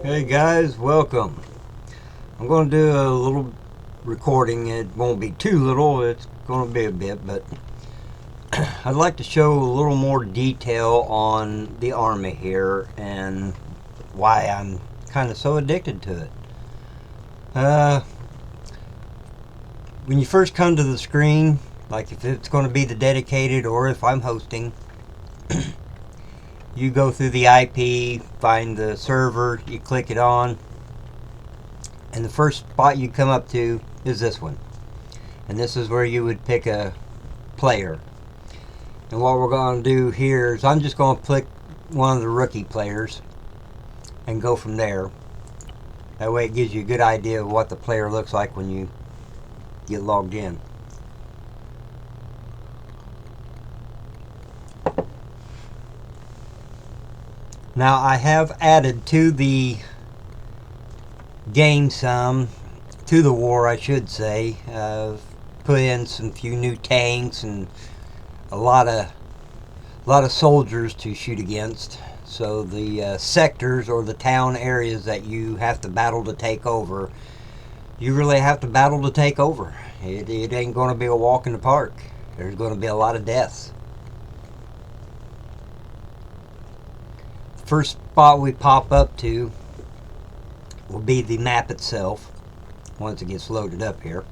Hey guys, welcome. I'm going to do a little recording. It won't be too little, it's going to be a bit, but I'd like to show a little more detail on the Arma here and why I'm kind of so addicted to it. When you first come to the screen, like if it's going to be the dedicated or if I'm hosting, you go through the IP, find the server, you click it on, and the first spot you come up to is this one. And this is where you would pick a player. And what we're going to do here is I'm just going to pick one of the rookie players and go from there. That way it gives you a good idea of what the player looks like when you get logged in. Now I have added to the game some, to the war I should say, put in some few new tanks and a lot of soldiers to shoot against. So the sectors or the town areas that you have to battle to take over, you really have to battle to take over. It ain't going to be a walk in the park. There's going to be a lot of deaths. First spot we pop up to will be the map itself once it gets loaded up here.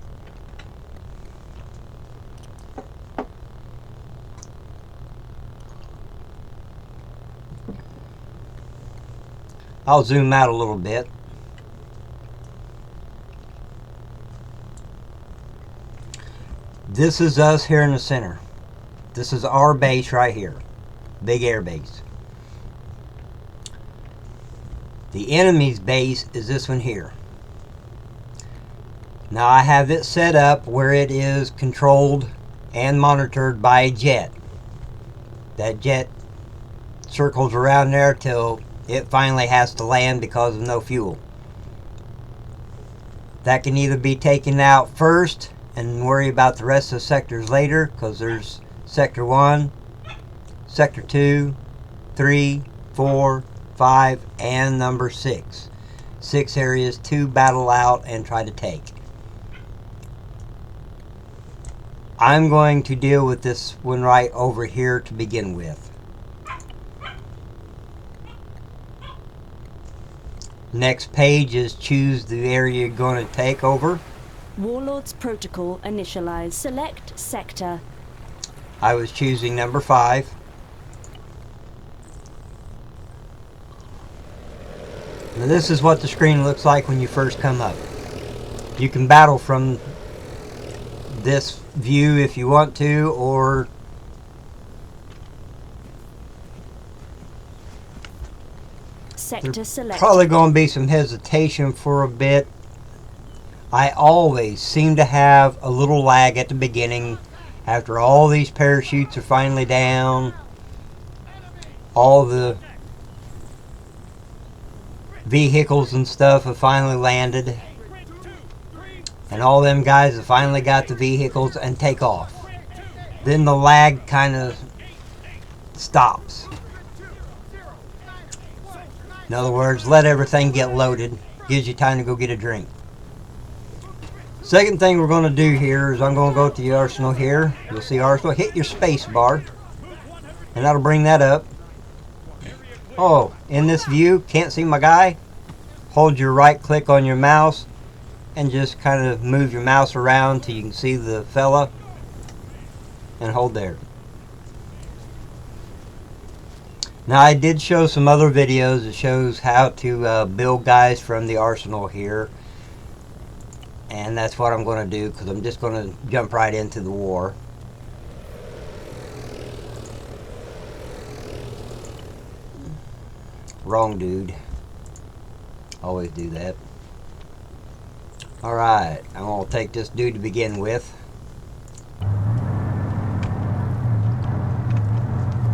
I'll zoom out a little bit. This is us here in the center. This is our base right here. Big air base. The enemy's base is this one here. Now I have it set up where it is controlled and monitored by a jet. That jet circles around there till it finally has to land because of no fuel. That can either be taken out first and worry about the rest of the sectors later, because there's Sector 1, Sector 2, 3, 4, 5, and number 6. 6 areas to battle out and try to take. I'm going to deal with this one right over here to begin with. Next page is choose the area you're going to take over. Warlord's Protocol initialize. Select sector. I was choosing number 5. Now this is what the screen looks like when you first come up. You can battle from this view if you want to, or Sector select. Probably going to be some hesitation for a bit. I always seem to have a little lag at the beginning after all these parachutes are finally down, all the vehicles and stuff have finally landed, and all them guys have finally got the vehicles and take off. Then the lag kind of stops. In other words, let everything get loaded. Gives you time to go get a drink. Second thing we're going to do here is I'm going to go to the arsenal here. You'll see arsenal. Hit your space bar, and that'll bring that up. Oh, in this view, can't see my guy? Hold your right click on your mouse and just kind of move your mouse around till you can see the fella, and hold there. Now I did show some other videos that shows how to build guys from the arsenal here, and that's what I'm going to do because I'm just going to jump right into the war. Wrong dude. Always do that. Alright, I'm going to take this dude to begin with.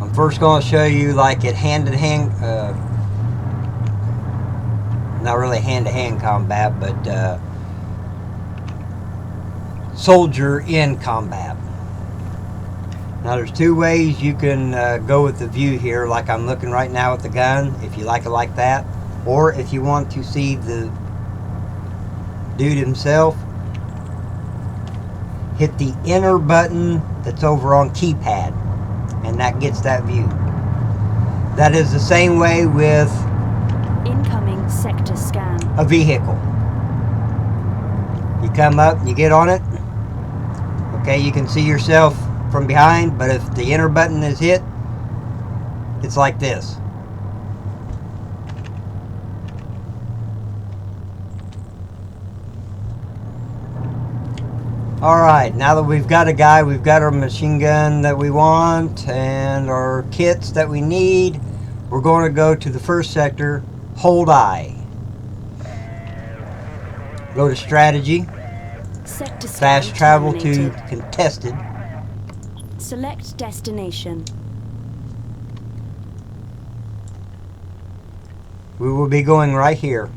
I'm first going to show you like it hand-to-hand, not really hand-to-hand combat, but soldier in combat. Now there's two ways you can go with the view here, like I'm looking right now with the gun, if you like it like that. Or if you want to see the dude himself, hit the enter button that's over on keypad, and that gets that view. That is the same way with Incoming sector scan. a vehicle. You come up, you get on it. Okay, you can see yourself from behind, but if the enter button is hit, it's like this. Alright, now that we've got a guy, we've got our machine gun that we want and our kits that we need, we're going to go to the first sector, hold I. Go to strategy, Sector scan fast travel terminated. to contested. Select destination. We will be going right here.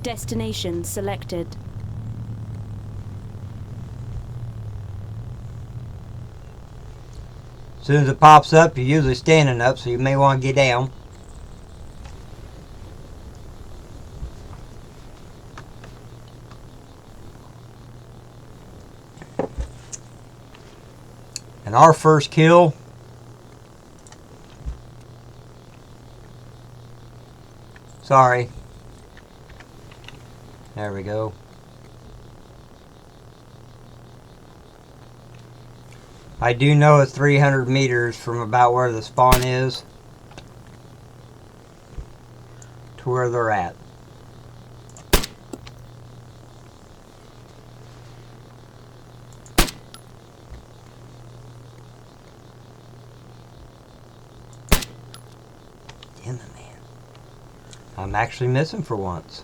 Destination selected. As soon as it pops up, you're usually standing up, so you may want to get down. And our first kill sorry. There we go. I do know it's 300 meters from about where the spawn is to where they're at. Damn it, man. I'm actually missing for once.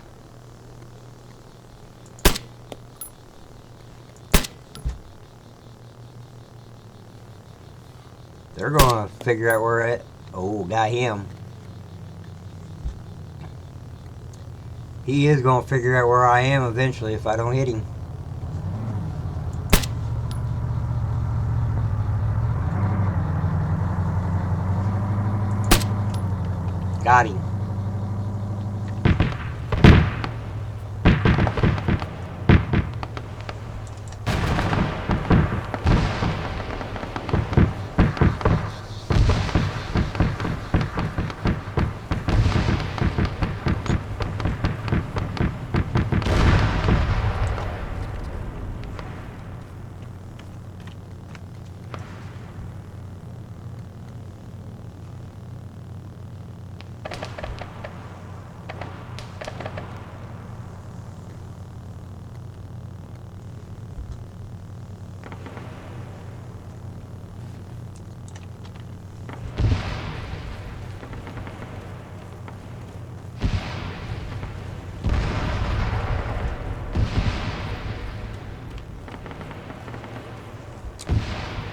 They're gonna figure out where it. Oh, got him. He is gonna figure out where I am eventually if I don't hit him. Got him.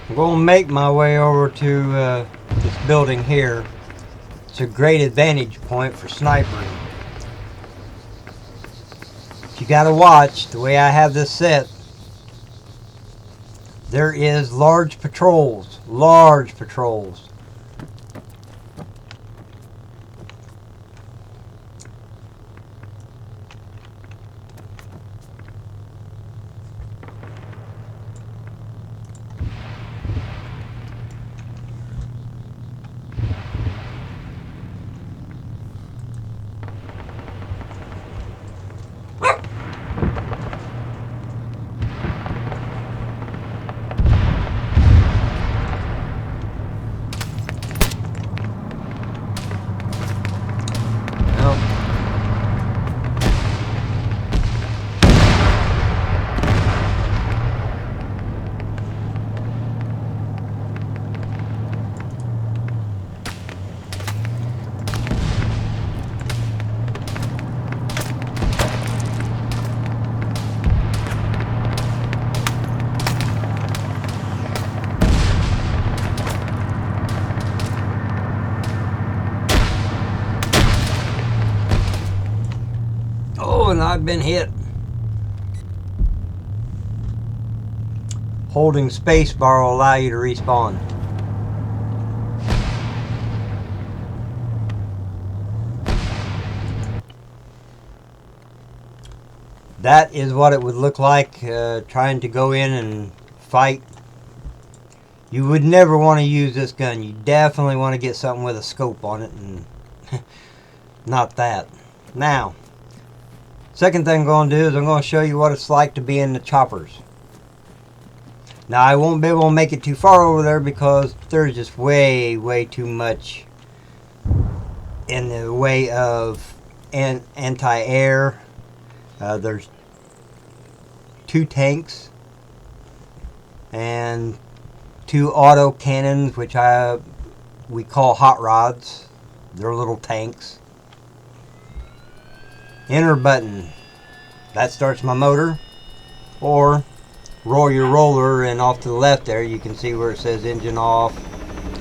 I'm going to make my way over to this building here. It's a great advantage point for sniping. But you got to watch the way I have this set. There is large patrols. Large patrols. And I've been hit. Holding spacebar will allow you to respawn. That is what it would look like trying to go in and fight. You would never want to use this gun. You definitely want to get something with a scope on it, and not that. Now, second thing I'm going to do is I'm going to show you what it's like to be in the choppers. Now, I won't be able to make it too far over there because there's just way too much in the way of anti-air. There's 2 tanks and 2 auto cannons, which we call hot rods. They're little tanks. Enter button. That starts my motor. Or roll your roller, and off to the left there you can see where it says engine off,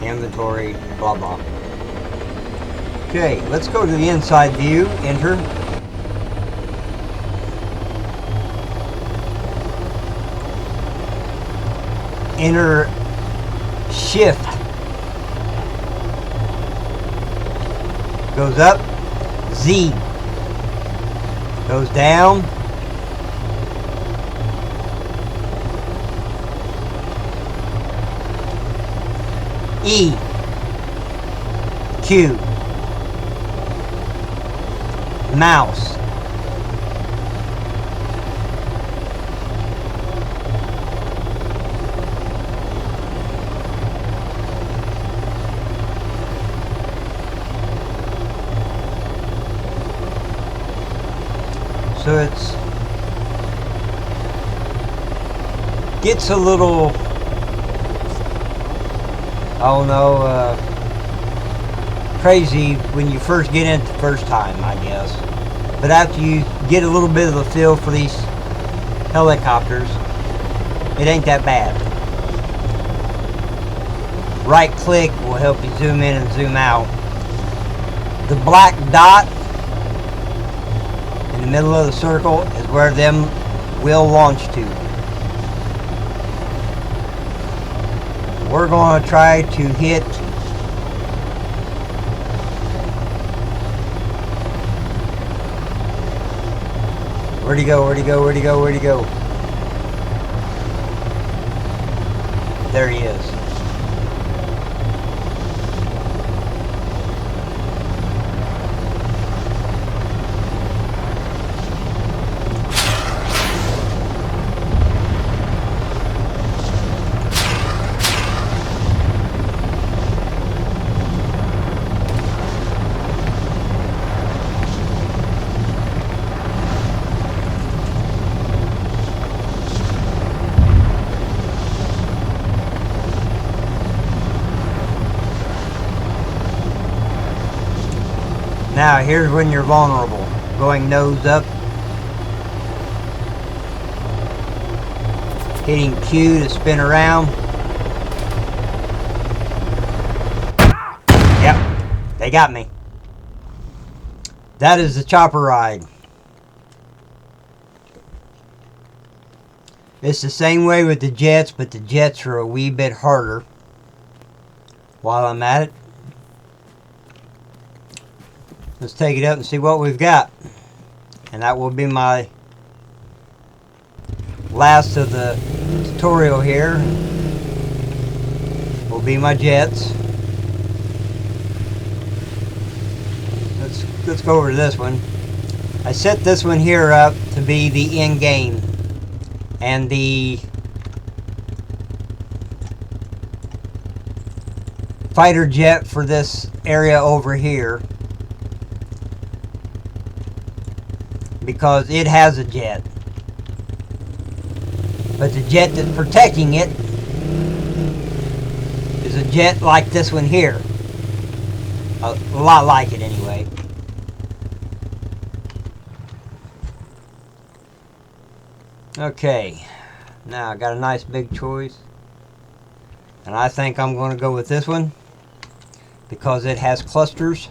inventory, blah blah. Okay, let's go to the inside view. Enter. Enter shift. Goes up. Z. Goes down. E. Q. Mouse. So it's gets a little, I don't know, crazy when you first get in it the first time, I guess. But after you get a little bit of the feel for these helicopters, it ain't that bad. Right click will help you zoom in and zoom out. The black dot in the middle of the circle is where them will launch to. We're going to try to hit where'd he go? Where'd he go? Where'd he go? Where'd he go? There he is. Now here's when you're vulnerable. Going nose up. Hitting Q to spin around. Yep, they got me. That is the chopper ride. It's the same way with the jets, but the jets are a wee bit harder. While I'm at it, let's take it up and see what we've got. And that will be my last of the tutorial here. Will be my jets. Let's go over to this one. I set this one here up to be the end game. And the fighter jet for this area over here, because it has a jet, but the jet that's protecting it is a jet like this one here, a lot like it anyway. Okay, now I got a nice big choice, and I think I'm going to go with this one because it has clusters.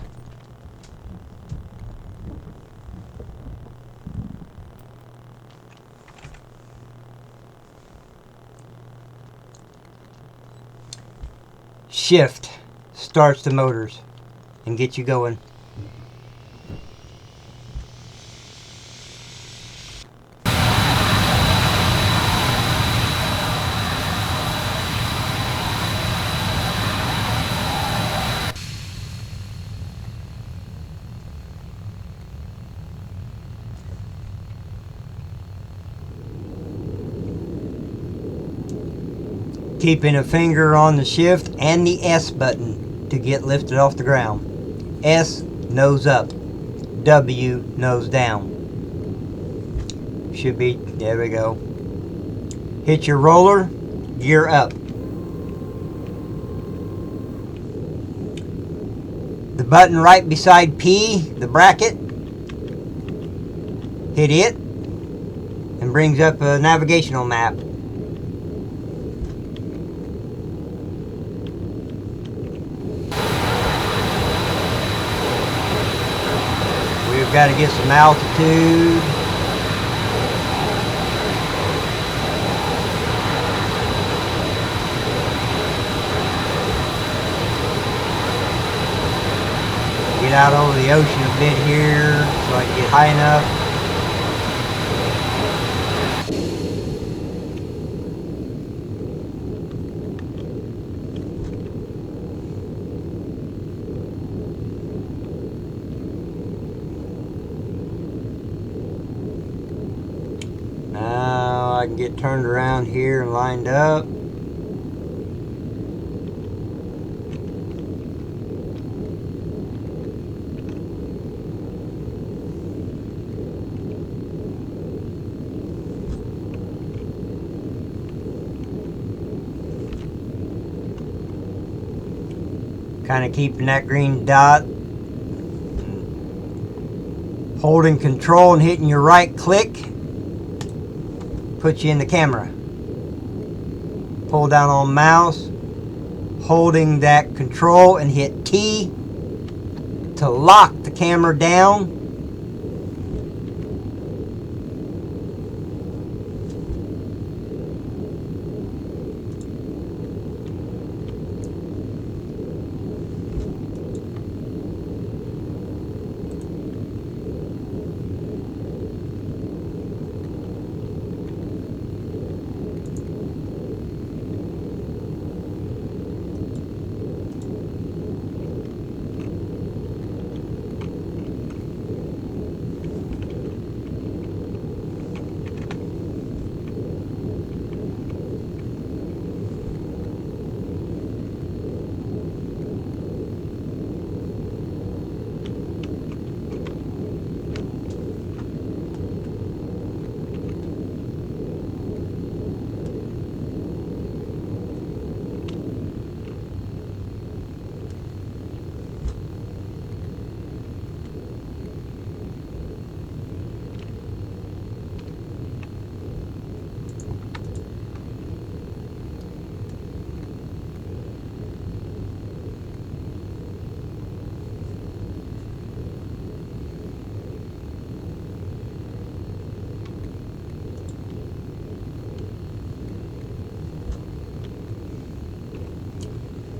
Shift starts the motors and gets you going. keeping a finger on the shift and the S button to get lifted off the ground. S, nose up. W, nose down. Should be, there we go. Hit your roller, gear up. The button right beside P, the bracket, hit it and brings up a navigational map. We've got to get some altitude. Get out over the ocean a bit here so I can get high enough. Now I can get turned around here and lined up. Kind of keeping that green dot. Holding control and hitting your right click puts you in the camera. Pull down on mouse, holding that control and hit T to lock the camera down.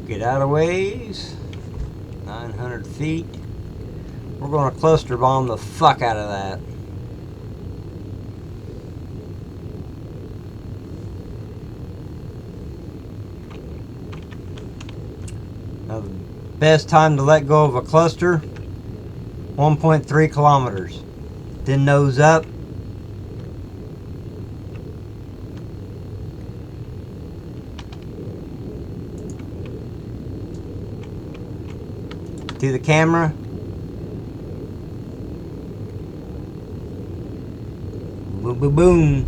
Get out of ways. 900 feet. We're going to cluster bomb the fuck out of that. Now the best time to let go of a cluster, 1.3 kilometers. Then nose up. To the camera. Boom, boom, boom.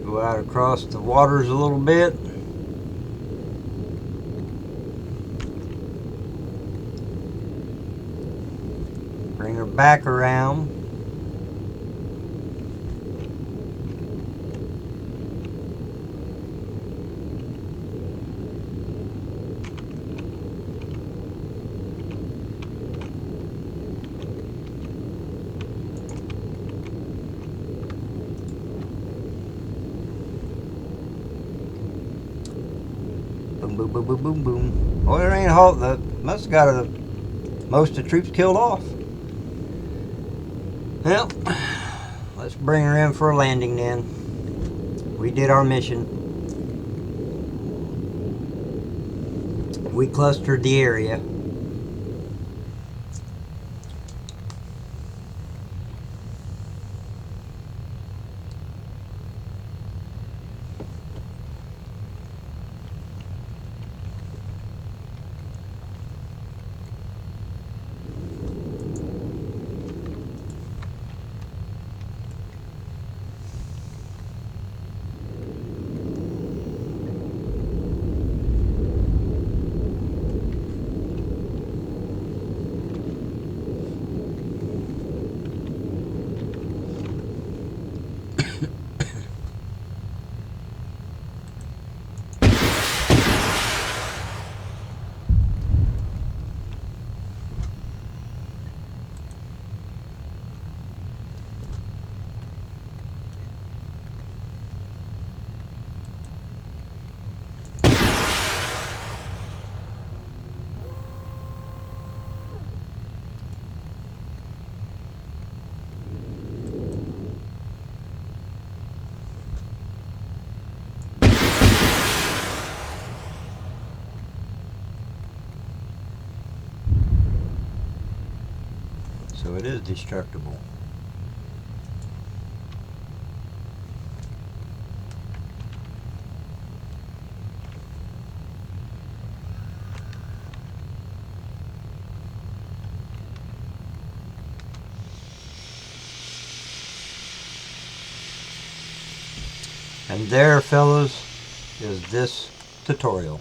Go out across the waters a little bit. Bring her back around. Boom, boom, boom, boom, boom, boom. Oh, there ain't a halt. Must have got most of the troops killed off. Well, let's bring her in for a landing then. We did our mission. We clustered the area. So it is destructible. And there, fellas, is this tutorial.